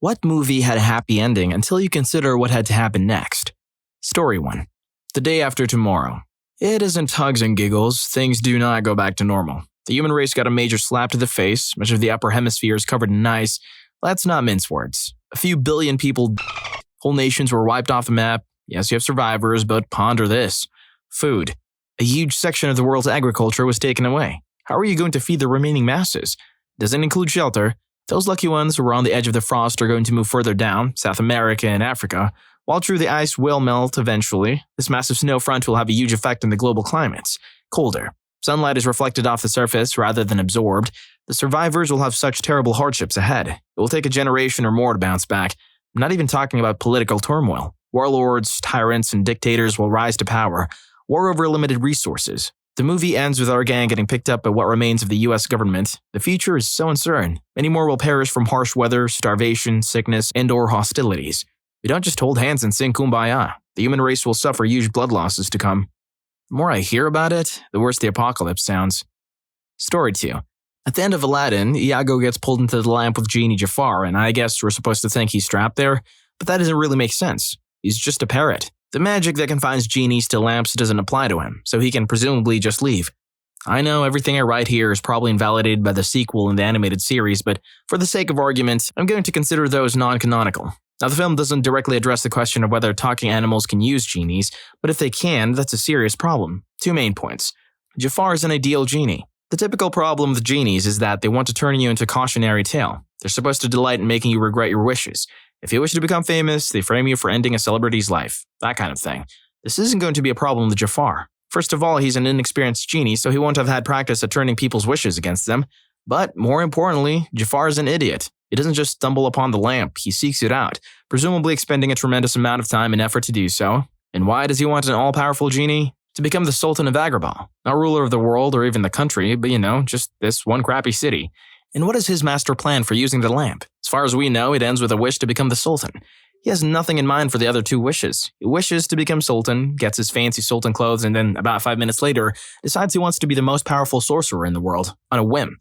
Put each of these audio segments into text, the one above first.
What movie had a happy ending until you consider what had to happen next? Story 1. The day after tomorrow. It isn't hugs and giggles, things do not go back to normal. The human race got a major slap to the face, much of the upper hemisphere is covered in ice. Let's not mince words. A few billion people, whole nations were wiped off the map. Yes, you have survivors, but ponder this. Food. A huge section of the world's agriculture was taken away. How are you going to feed the remaining masses? Doesn't include shelter. Those lucky ones who were on the edge of the frost are going to move further down, South America and Africa, while true the ice will melt eventually. This massive snow front will have a huge effect on the global climates. Colder. Sunlight is reflected off the surface rather than absorbed. The survivors will have such terrible hardships ahead. It will take a generation or more to bounce back. I'm not even talking about political turmoil. Warlords, tyrants, and dictators will rise to power. War over limited resources. The movie ends with our gang getting picked up by what remains of the US government. The future is so uncertain. Many more will perish from harsh weather, starvation, sickness, and/or hostilities. We don't just hold hands and sing kumbaya. The human race will suffer huge blood losses to come. The more I hear about it, the worse the apocalypse sounds. Story 2. At the end of Aladdin, Iago gets pulled into the lamp with Genie Jafar, and I guess we're supposed to think he's trapped there, but that doesn't really make sense. He's just a parrot. The magic that confines genies to lamps doesn't apply to him, so he can presumably just leave. I know everything I write here is probably invalidated by the sequel in the animated series, but for the sake of argument, I'm going to consider those non-canonical. Now, the film doesn't directly address the question of whether talking animals can use genies, but if they can, that's a serious problem. 2 main points. Jafar is an ideal genie. The typical problem with genies is that they want to turn you into a cautionary tale. They're supposed to delight in making you regret your wishes. If you wish to become famous, they frame you for ending a celebrity's life. That kind of thing. This isn't going to be a problem with Jafar. First of all, he's an inexperienced genie, so he won't have had practice at turning people's wishes against them. But, more importantly, Jafar is an idiot. He doesn't just stumble upon the lamp, he seeks it out, presumably expending a tremendous amount of time and effort to do so. And why does he want an all-powerful genie? To become the Sultan of Agrabah. Not ruler of the world or even the country, but just this one crappy city. And what is his master plan for using the lamp? As far as we know, it ends with a wish to become the Sultan. He has nothing in mind for the other 2 wishes. He wishes to become Sultan, gets his fancy Sultan clothes, and then about 5 minutes later, decides he wants to be the most powerful sorcerer in the world, on a whim.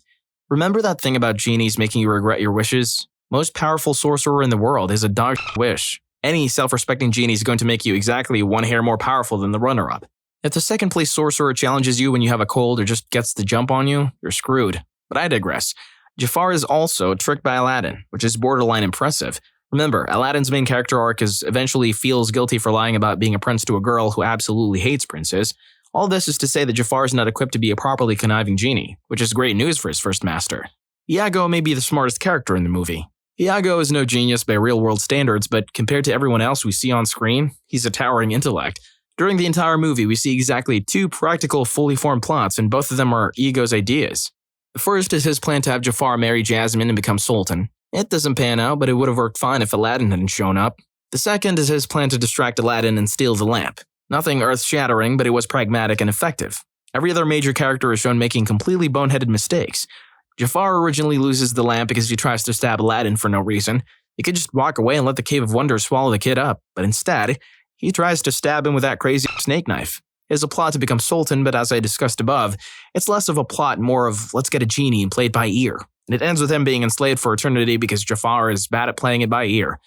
Remember that thing about genies making you regret your wishes? Most powerful sorcerer in the world is a dog wish. Any self-respecting genie is going to make you exactly 1 hair more powerful than the runner-up. If the second place sorcerer challenges you when you have a cold or just gets the jump on you, you're screwed. But I digress. Jafar is also tricked by Aladdin, which is borderline impressive. Remember, Aladdin's main character arc is eventually feels guilty for lying about being a prince to a girl who absolutely hates princes. All this is to say that Jafar is not equipped to be a properly conniving genie, which is great news for his first master. Iago may be the smartest character in the movie. Iago is no genius by real-world standards, but compared to everyone else we see on screen, he's a towering intellect. During the entire movie, we see exactly 2 practical, fully formed plots, and both of them are Iago's ideas. The first is his plan to have Jafar marry Jasmine and become Sultan. It doesn't pan out, but it would have worked fine if Aladdin hadn't shown up. The second is his plan to distract Aladdin and steal the lamp. Nothing earth-shattering, but it was pragmatic and effective. Every other major character is shown making completely boneheaded mistakes. Jafar originally loses the lamp because he tries to stab Aladdin for no reason. He could just walk away and let the Cave of Wonders swallow the kid up, but instead, he tries to stab him with that crazy snake knife. It is a plot to become Sultan, but as I discussed above, it's less of a plot, more of let's get a genie and play it by ear. And it ends with him being enslaved for eternity because Jafar is bad at playing it by ear.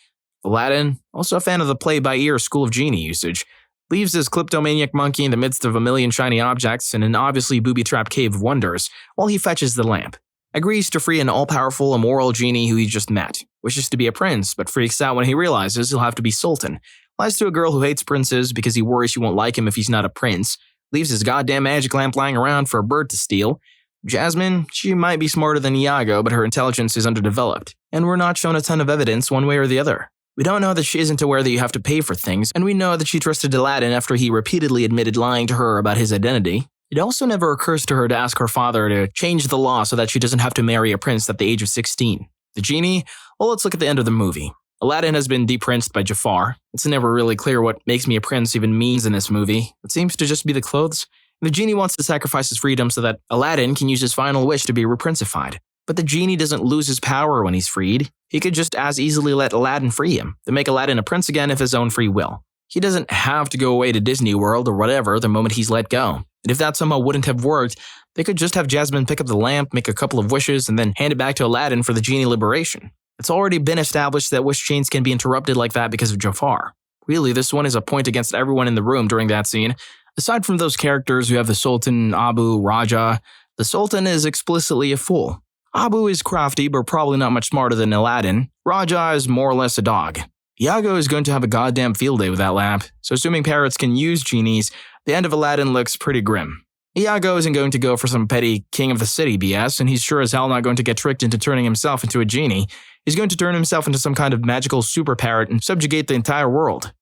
Aladdin, also a fan of the play-by-ear school of genie usage, leaves his kleptomaniac monkey in the midst of a million shiny objects in an obviously booby-trapped Cave of Wonders while he fetches the lamp. Agrees to free an all-powerful, immoral genie who he just met. Wishes to be a prince, but freaks out when he realizes he'll have to be Sultan. Lies to a girl who hates princes because he worries she won't like him if he's not a prince. Leaves his goddamn magic lamp lying around for a bird to steal. Jasmine, she might be smarter than Iago, but her intelligence is underdeveloped. And we're not shown a ton of evidence one way or the other. We don't know that she isn't aware that you have to pay for things, and we know that she trusted Aladdin after he repeatedly admitted lying to her about his identity. It also never occurs to her to ask her father to change the law so that she doesn't have to marry a prince at the age of 16. The genie? Well, let's look at the end of the movie. Aladdin has been deprinced by Jafar. It's never really clear what makes me a prince even means in this movie. It seems to just be the clothes. The genie wants to sacrifice his freedom so that Aladdin can use his final wish to be reprincified. But the genie doesn't lose his power when he's freed. He could just as easily let Aladdin free him, to make Aladdin a prince again of his own free will. He doesn't have to go away to Disney World or whatever the moment he's let go. And if that somehow wouldn't have worked, they could just have Jasmine pick up the lamp, make a couple of wishes, and then hand it back to Aladdin for the genie liberation. It's already been established that wish chains can be interrupted like that because of Jafar. Really, this one is a point against everyone in the room during that scene. Aside from those characters who have the Sultan, Abu, Raja, the Sultan is explicitly a fool. Abu is crafty but probably not much smarter than Aladdin. Raja is more or less a dog. Iago is going to have a goddamn field day with that lamp, so assuming parrots can use genies, the end of Aladdin looks pretty grim. Iago isn't going to go for some petty king of the city BS, and he's sure as hell not going to get tricked into turning himself into a genie. He's going to turn himself into some kind of magical super parrot and subjugate the entire world.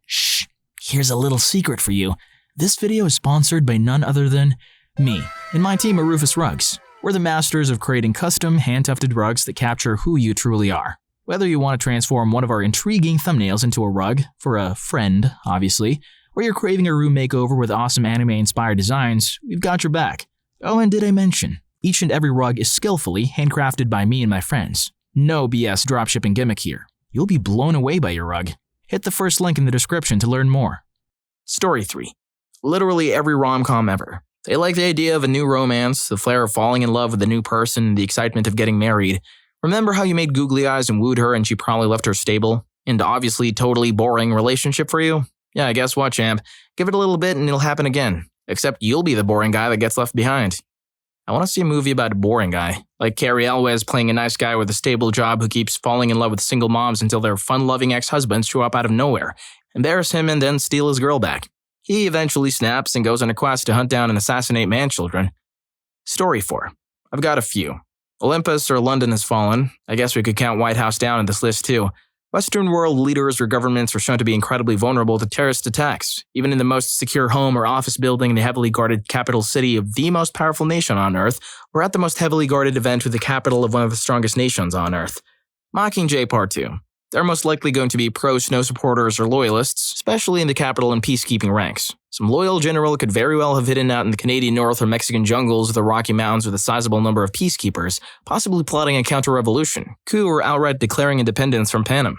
Shh, here's a little secret for you. This video is sponsored by none other than me and my team at Rufus Rugs. We're the masters of creating custom, hand-tufted rugs that capture who you truly are. Whether you want to transform one of our intriguing thumbnails into a rug, for a friend, obviously, or you're craving a room makeover with awesome anime-inspired designs, we've got your back. Oh, and did I mention, each and every rug is skillfully handcrafted by me and my friends. No BS dropshipping gimmick here. You'll be blown away by your rug. Hit the first link in the description to learn more. Story 3. Literally every rom-com ever. They like the idea of a new romance, the flair of falling in love with a new person, the excitement of getting married. Remember how you made googly eyes and wooed her and she probably left her stable? And obviously totally boring relationship for you? Yeah, guess what, champ? Give it a little bit and it'll happen again. Except you'll be the boring guy that gets left behind. I want to see a movie about a boring guy, like Cary Elwes playing a nice guy with a stable job who keeps falling in love with single moms until their fun-loving ex-husbands show up out of nowhere, embarrass him and then steal his girl back. He eventually snaps and goes on a quest to hunt down and assassinate man-children. Story 4. I've got a few. Olympus or London has fallen. I guess we could count White House down in this list too. Western world leaders or governments are shown to be incredibly vulnerable to terrorist attacks, even in the most secure home or office building in the heavily guarded capital city of the most powerful nation on Earth, or at the most heavily guarded event with the capital of one of the strongest nations on Earth. Mockingjay Part 2. They're most likely going to be pro-Snow supporters or loyalists, especially in the capital and peacekeeping ranks. Some loyal general could very well have hidden out in the Canadian North or Mexican jungles of the Rocky Mountains with a sizable number of peacekeepers, possibly plotting a counter-revolution, coup, or outright declaring independence from Panem.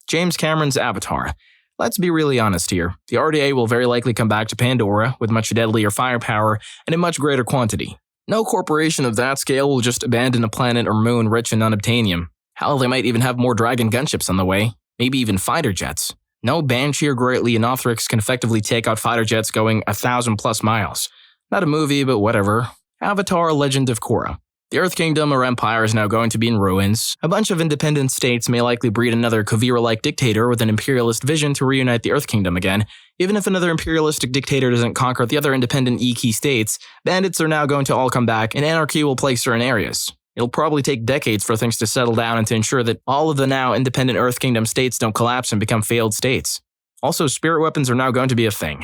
James Cameron's Avatar. Let's be really honest here. The RDA will very likely come back to Pandora with much deadlier firepower and in much greater quantity. No corporation of that scale will just abandon a planet or moon rich in unobtainium. Hell, they might even have more Dragon gunships on the way, maybe even fighter jets. No Banshee or Great Leonothrix can effectively take out fighter jets going 1,000+ miles. Not a movie, but whatever. Avatar: Legend of Korra. The Earth Kingdom or Empire is now going to be in ruins. A bunch of independent states may likely breed another Kuvira-like dictator with an imperialist vision to reunite the Earth Kingdom again. Even if another imperialistic dictator doesn't conquer the other independent E-key states, bandits are now going to all come back and anarchy will plague certain areas. It'll probably take decades for things to settle down and to ensure that all of the now independent Earth Kingdom states don't collapse and become failed states. Also, spirit weapons are now going to be a thing.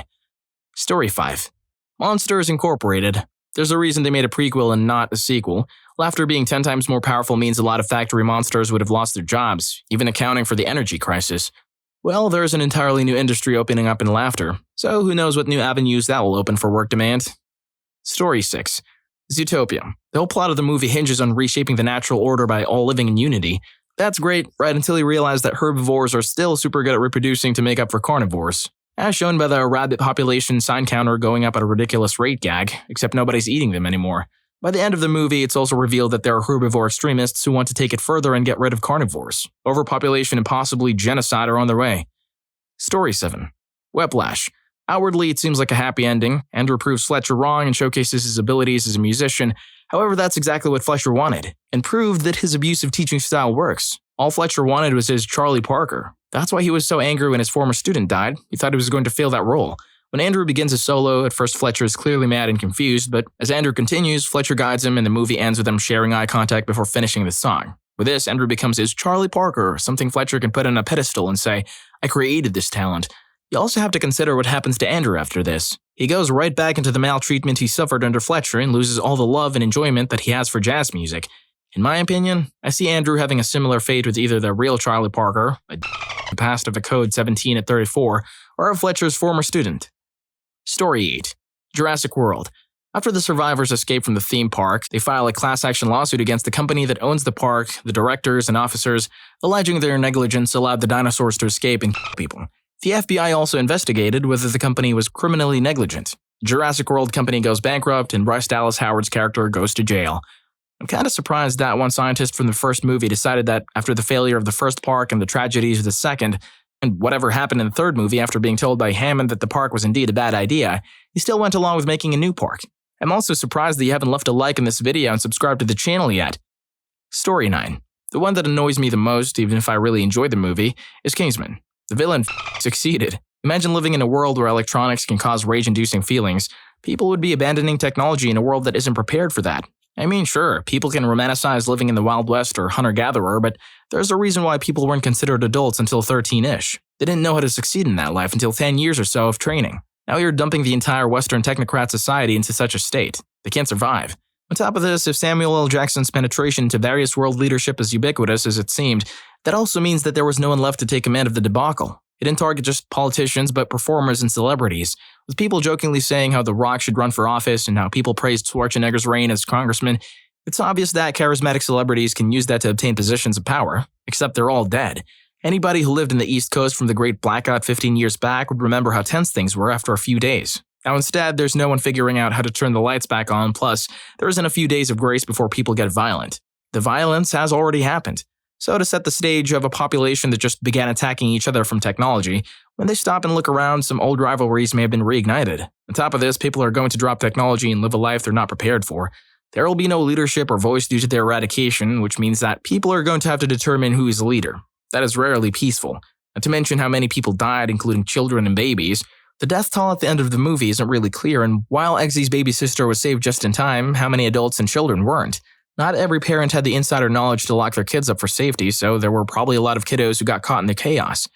Story 5. Monsters Incorporated. There's a reason they made a prequel and not a sequel. Laughter being 10 times more powerful means a lot of factory monsters would have lost their jobs, even accounting for the energy crisis. Well, there's an entirely new industry opening up in laughter, so who knows what new avenues that will open for work demand. Story 6. Zootopia. The whole plot of the movie hinges on reshaping the natural order by all living in unity. That's great, right until you realize that herbivores are still super good at reproducing to make up for carnivores. As shown by the rabbit population sign counter going up at a ridiculous rate gag, except nobody's eating them anymore. By the end of the movie, it's also revealed that there are herbivore extremists who want to take it further and get rid of carnivores. Overpopulation and possibly genocide are on their way. Story 7. Whiplash. Outwardly, it seems like a happy ending. Andrew proves Fletcher wrong and showcases his abilities as a musician. However, that's exactly what Fletcher wanted, and proved that his abusive teaching style works. All Fletcher wanted was his Charlie Parker. That's why he was so angry when his former student died. He thought he was going to fill that role. When Andrew begins his solo, at first Fletcher is clearly mad and confused, but as Andrew continues, Fletcher guides him and the movie ends with them sharing eye contact before finishing the song. With this, Andrew becomes his Charlie Parker, something Fletcher can put on a pedestal and say, "I created this talent." You also have to consider what happens to Andrew after this. He goes right back into the maltreatment he suffered under Fletcher and loses all the love and enjoyment that he has for jazz music. In my opinion, I see Andrew having a similar fate with either the real Charlie Parker, a past of a code 17 at 34, or Fletcher's former student. Story 8. Jurassic World. After the survivors escape from the theme park, they file a class action lawsuit against the company that owns the park, the directors and officers, alleging their negligence allowed the dinosaurs to escape and kill people. The FBI also investigated whether the company was criminally negligent. Jurassic World company goes bankrupt and Bryce Dallas Howard's character goes to jail. I'm kind of surprised that one scientist from the first movie decided that after the failure of the first park and the tragedies of the second, and whatever happened in the third movie after being told by Hammond that the park was indeed a bad idea, he still went along with making a new park. I'm also surprised that you haven't left a like in this video and subscribed to the channel yet. Story 9. The one that annoys me the most, even if I really enjoyed the movie, is Kingsman. The villain succeeded. Imagine living in a world where electronics can cause rage-inducing feelings. People would be abandoning technology in a world that isn't prepared for that. I mean, sure, people can romanticize living in the Wild West or hunter-gatherer, but there's a reason why people weren't considered adults until 13-ish. They didn't know how to succeed in that life until 10 years or so of training. Now you're dumping the entire Western technocrat society into such a state. They can't survive. On top of this, if Samuel L. Jackson's penetration into various world leadership is ubiquitous as it seemed, that also means that there was no one left to take command of the debacle. It didn't target just politicians, but performers and celebrities, with people jokingly saying how The Rock should run for office and how people praised Schwarzenegger's reign as congressman. It's obvious that charismatic celebrities can use that to obtain positions of power, except they're all dead. Anybody who lived in the East Coast from the Great Blackout 15 years back would remember how tense things were after a few days. Now instead, there's no one figuring out how to turn the lights back on, plus there isn't a few days of grace before people get violent. The violence has already happened. So to set the stage of a population that just began attacking each other from technology, when they stop and look around, some old rivalries may have been reignited. On top of this, people are going to drop technology and live a life they're not prepared for. There will be no leadership or voice due to their eradication, which means that people are going to have to determine who is the leader. That is rarely peaceful. Not to mention how many people died, including children and babies. The death toll at the end of the movie isn't really clear, and while Eggsy's baby sister was saved just in time, how many adults and children weren't? Not every parent had the insider knowledge to lock their kids up for safety, so there were probably a lot of kiddos who got caught in the chaos.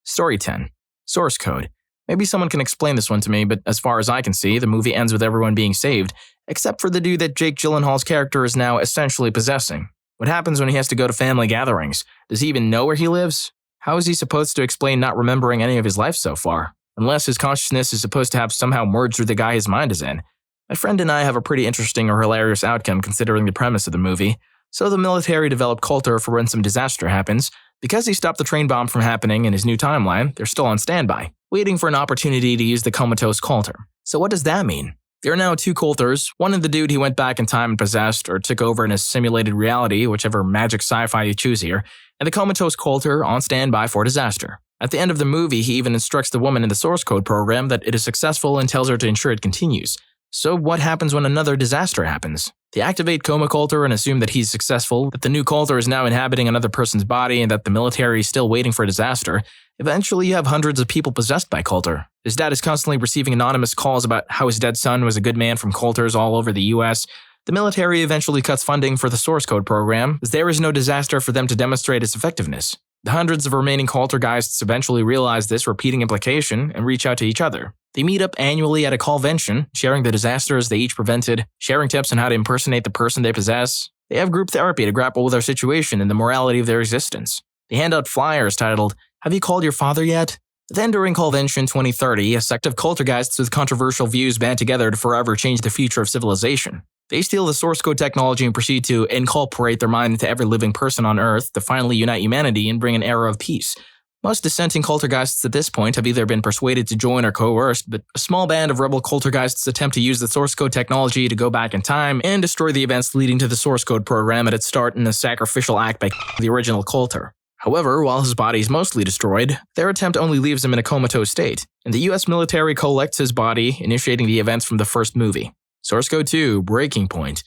Story 10. Source code. Maybe someone can explain this one to me, but as far as I can see, the movie ends with everyone being saved, except for the dude that Jake Gyllenhaal's character is now essentially possessing. What happens when he has to go to family gatherings? Does he even know where he lives? How is he supposed to explain not remembering any of his life so far? Unless his consciousness is supposed to have somehow merged with the guy his mind is in. My friend and I have a pretty interesting or hilarious outcome considering the premise of the movie. So the military developed Coulter for when some disaster happens. Because he stopped the train bomb from happening in his new timeline, they're still on standby, waiting for an opportunity to use the comatose Coulter. So what does that mean? There are now two Coulters, one of the dude he went back in time and possessed or took over in his simulated reality, whichever magic sci-fi you choose here, and the comatose Coulter on standby for disaster. At the end of the movie, he even instructs the woman in the source code program that it is successful and tells her to ensure it continues. So what happens when another disaster happens? They activate Coma Coulter and assume that he's successful, that the new Coulter is now inhabiting another person's body, and that the military is still waiting for disaster. Eventually, you have hundreds of people possessed by Coulter. His dad is constantly receiving anonymous calls about how his dead son was a good man from Coulters all over the US. The military eventually cuts funding for the source code program, as there is no disaster for them to demonstrate its effectiveness. The hundreds of remaining Coultergeists eventually realize this repeating implication and reach out to each other. They meet up annually at a convention, sharing the disasters they each prevented, sharing tips on how to impersonate the person they possess. They have group therapy to grapple with their situation and the morality of their existence. They hand out flyers titled, "Have you called your father yet?" Then during Convention 2030, a sect of Coultergeists with controversial views band together to forever change the future of civilization. They steal the source code technology and proceed to incorporate their mind into every living person on Earth to finally unite humanity and bring an era of peace. Most dissenting Coultergeists at this point have either been persuaded to join or coerced, but a small band of rebel Coultergeists attempt to use the source code technology to go back in time and destroy the events leading to the source code program at its start in a sacrificial act by the original Coulter. However, while his body is mostly destroyed, their attempt only leaves him in a comatose state, and the US military collects his body, initiating the events from the first movie. Source code 2, Breaking Point.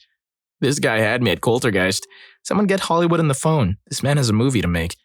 This guy had me at Coultergeist. Someone get Hollywood on the phone. This man has a movie to make.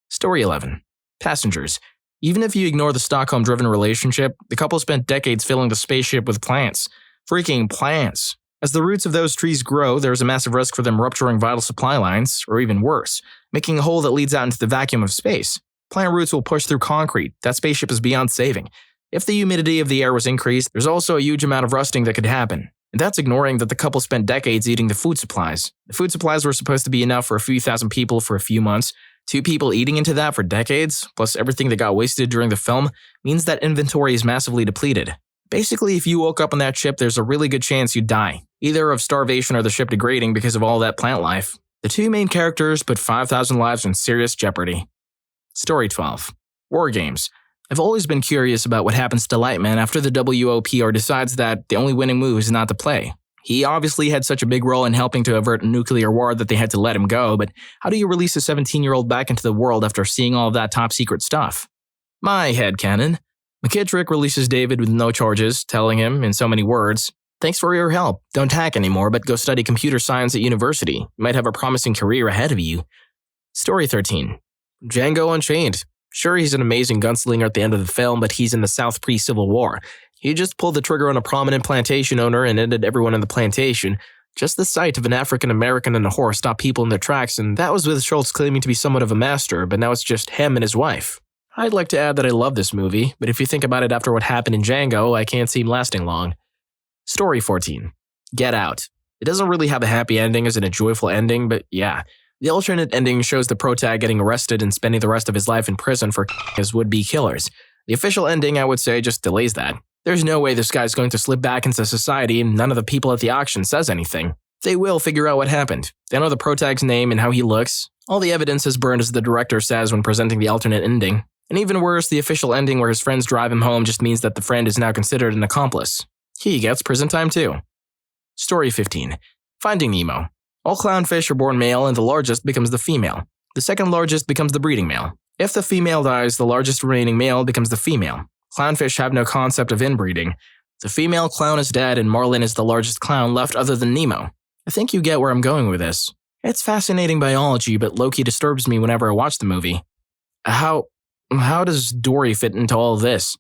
Story 11. Passengers. Even if you ignore the Stockholm-driven relationship, the couple spent decades filling the spaceship with plants. Freaking plants. As the roots of those trees grow, there is a massive risk for them rupturing vital supply lines, or even worse, making a hole that leads out into the vacuum of space. Plant roots will push through concrete. That spaceship is beyond saving. If the humidity of the air was increased, there's also a huge amount of rusting that could happen. And that's ignoring that the couple spent decades eating the food supplies. The food supplies were supposed to be enough for a few thousand people for a few months. 2 people eating into that for decades, plus everything that got wasted during the film, means that inventory is massively depleted. Basically, if you woke up on that ship, there's a really good chance you'd die, either of starvation or the ship degrading because of all that plant life. The 2 main characters put 5,000 lives in serious jeopardy. Story 12. WarGames. I've always been curious about what happens to Lightman after the WOPR decides that the only winning move is not to play. He obviously had such a big role in helping to avert a nuclear war that they had to let him go, but how do you release a 17-year-old back into the world after seeing all of that top-secret stuff? My headcanon. McKittrick releases David with no charges, telling him, in so many words, "Thanks for your help. Don't hack anymore, but go study computer science at university. You might have a promising career ahead of you." Story 13. Django Unchained. Sure, he's an amazing gunslinger at the end of the film, but he's in the South pre-Civil War. He just pulled the trigger on a prominent plantation owner and ended everyone in the plantation. Just the sight of an African-American and a horse stopped people in their tracks, and that was with Schultz claiming to be somewhat of a master, but now it's just him and his wife. I'd like to add that I love this movie, but if you think about it after what happened in Django, I can't see him lasting long. Story 14. Get Out. It doesn't really have a happy ending as in a joyful ending, but yeah. The alternate ending shows the protag getting arrested and spending the rest of his life in prison for his would-be killers. The official ending, I would say, just delays that. There's no way this guy's going to slip back into society and none of the people at the auction says anything. They will figure out what happened. They know the protag's name and how he looks. All the evidence is burned as the director says when presenting the alternate ending. And even worse, the official ending where his friends drive him home just means that the friend is now considered an accomplice. He gets prison time too. Story 15. Finding Nemo. All clownfish are born male and the largest becomes the female. The second largest becomes the breeding male. If the female dies, the largest remaining male becomes the female. Clownfish have no concept of inbreeding. The female clown is dead and Marlin is the largest clown left other than Nemo. I think you get where I'm going with this. It's fascinating biology, but low-key disturbs me whenever I watch the movie. How does Dory fit into all of this?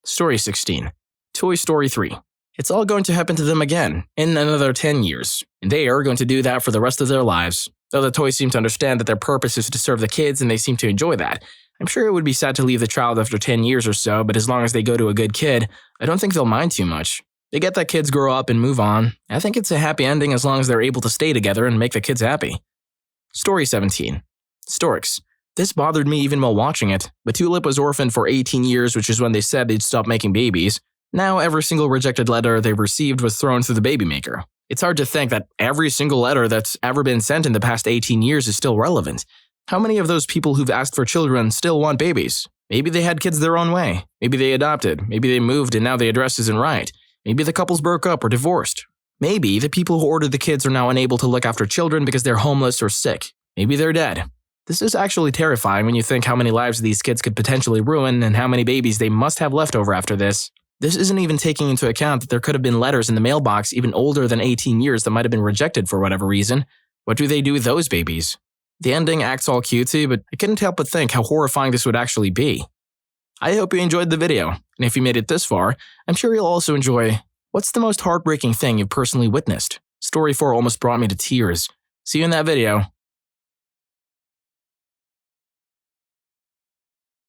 Story 16. Toy Story 3. It's all going to happen to them again, in another 10 years, and they are going to do that for the rest of their lives. Though the toys seem to understand that their purpose is to serve the kids and they seem to enjoy that. I'm sure it would be sad to leave the child after 10 years or so, but as long as they go to a good kid, I don't think they'll mind too much. They get that kids grow up and move on. I think it's a happy ending as long as they're able to stay together and make the kids happy. Story 17. Storks. This bothered me even while watching it, but Tulip was orphaned for 18 years, which is when they said they'd stop making babies. Now every single rejected letter they've received was thrown through the baby maker. It's hard to think that every single letter that's ever been sent in the past 18 years is still relevant. How many of those people who've asked for children still want babies? Maybe they had kids their own way. Maybe they adopted. Maybe they moved and now the address isn't right. Maybe the couples broke up or divorced. Maybe the people who ordered the kids are now unable to look after children because they're homeless or sick. Maybe they're dead. This is actually terrifying when you think how many lives these kids could potentially ruin and how many babies they must have left over after this. This isn't even taking into account that there could have been letters in the mailbox even older than 18 years that might have been rejected for whatever reason. What do they do with those babies? The ending acts all cutesy, but I couldn't help but think how horrifying this would actually be. I hope you enjoyed the video, and if you made it this far, I'm sure you'll also enjoy what's the most heartbreaking thing you've personally witnessed. Story 4 almost brought me to tears. See you in that video.